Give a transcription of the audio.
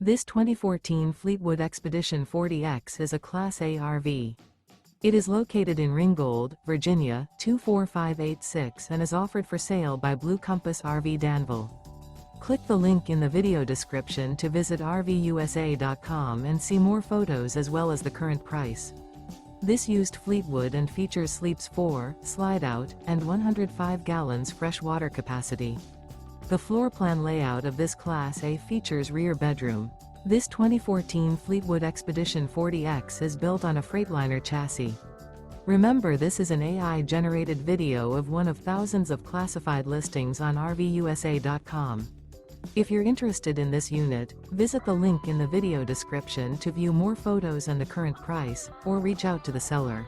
This 2014 Fleetwood Expedition 40X is a Class A RV. It is located in Ringgold, Virginia, 24586 and is offered for sale by Blue Compass RV Danville. Click the link in the video description to visit RVUSA.com and see more photos as well as the current price. This used Fleetwood and features sleeps 4, Slideout, and 105 gallons fresh water capacity. The floor plan layout of this Class A features rear bedroom. This 2014 Fleetwood Expedition 40X is built on a Freightliner chassis. Remember, this is an AI-generated video of one of thousands of classified listings on RVUSA.com. If you're interested in this unit, visit the link in the video description to view more photos and the current price, or reach out to the seller.